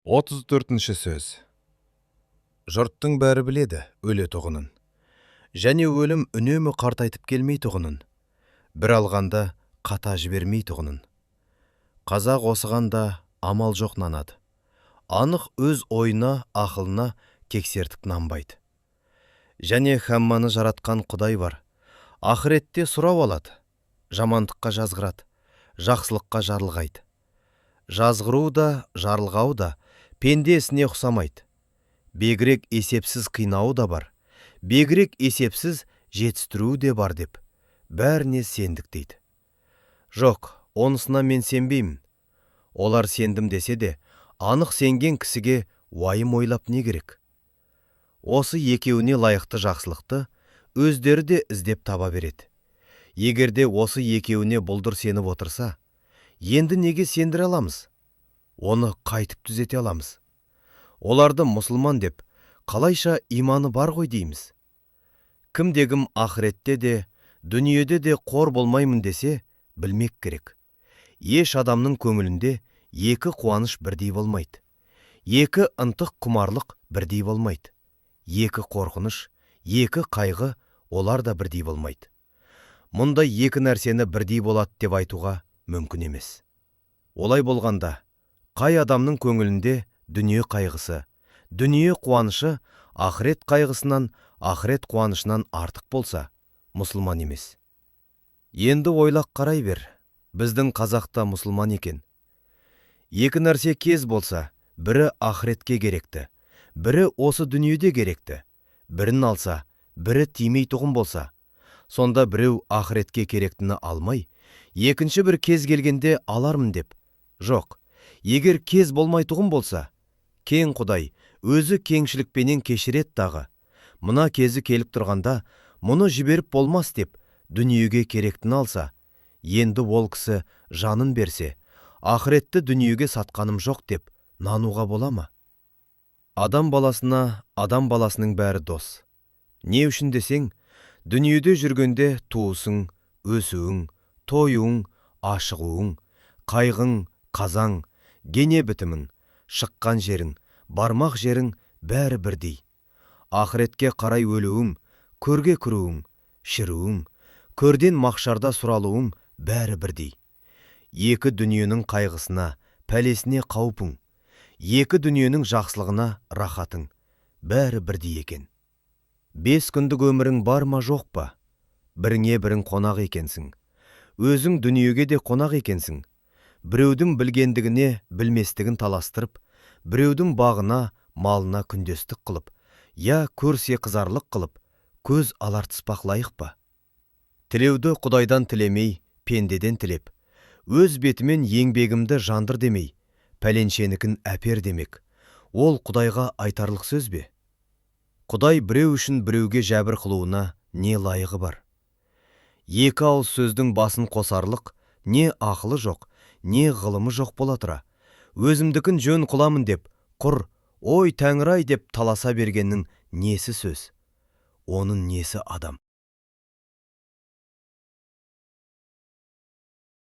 34-ші сөз. Жұрттың бәрі біледі өлетұғынын. Және өлім үнемі қартайтып келмейтұғынын. Бір алғанда қата жібермейтұғынын. Қазақ осығанда амал жоқ нанады. Анық өз ойына, ақылына кексертік нанбайды. Және Хамманы жаратқан Құдай бар. Ақыретте сұрау алады. Жамандыққа жазғырады, жақсылыққа жарылғайды. Жазғыру да, жарылғау да пенде ісіне ұқсамайды. Бегірек есепсіз қинауы да бар, бегірек есепсіз жетістіруі де бар деп, бәріне сендік дейді. Жоқ, онысына мен сенбеймін. Олар сендім десе де, анық сенген кісіге уайым ойлап не керек? Осы екеуіне лайықты жақсылықты өздері де іздеп таба береді. Егерде осы екеуіне бұлдыр сеніп отырса, енді неге сендіре аламыз? Оны қайтып түзете аламыз. Оларды мұсылман деп, қалайша иманы бар ғой дейміз. Кімдегім ақыретте де, дүниеде де қор болмаймын десе, білмек керек. Еш адамның көңілінде екі қуаныш бірдей болмайды. Екі ынтық құмарлық бірдей болмайды. Екі қорқыныш, екі қайғы олар да бірдей болмайды. Мұндай екі нәрсені бірдей болады деп айтуға мүмкін емес. Олай болғанда, қай адамның көңілінде дүние қайғысы, дүние қуанышы ақырет қайғысынан, ақырет қуанышынан артық болса, мұсылман емес. Енді ойлақ қарай бер, біздің қазақта мұсылман екен. Екі нәрсе кез болса, бірі ақыретке керекті, бірі осы дүниеде керекті. Бірін алса, бірі тимейтұғын болса, сонда біреу ақыретке керектіні алмай, екінші бір кез келгенде алармын деп. Жоқ, егер кез болмайтұғын болса, кең Құдай өзі кеңшілікпенен кешірет дағы. Мұна кезі келіп тұрғанда, мұны жіберіп болмас деп, дүниеге керектіні алса, енді ол кісі жанын берсе, ақыретті дүниеге сатқаным жоқ деп, нануға бола ма? Адам баласына, адам баласының бәрі дос. Не үшін десең, дүниеде жүргенде туысың, өсуің, тойуың, ашығуың, қайғың, қазаң, гене бітімің, шыққан жерің, бармақ жерің бәрі бірдей. Ақыретке қарай өлуің, көрге кіруің, шіруің, көрден мақшарда сұралуың бәрі бірдей. Екі дүниенің қайғысына, пәлесіне қаупің, екі дүниенің жақсылығына рахатың бәрі бірдей екен. 5 күндік өмірің бар ма жоқ па? Біріңе бірің қонақ екенсің. Өзің дүниеге де қонақ екенсің. Біреудің білгендігіне білместігін таластырып, біреудің бағына, малына күндестік қылып, я көрсе қызарлық қылып, көз алартыспақ лайық па? Тілеуді Құдайдан тілемей, пендеден тілеп, өз бетімен еңбегімді жандыр демей, пәленшенікін әпер демек, ол Құдайға айтарлық сөз бе? Құдай біреу үшін біреуге жәбір қылуына не лайығы бар? Екі ауыз сөздің басын қосарлық, не ақылы жоқ, не ғылымы жоқ бола тұра, өзімдікін жөн қыламын деп, құр, ой Тәңір-ай деп таласа бергеннің несі сөз? Оның несі адам?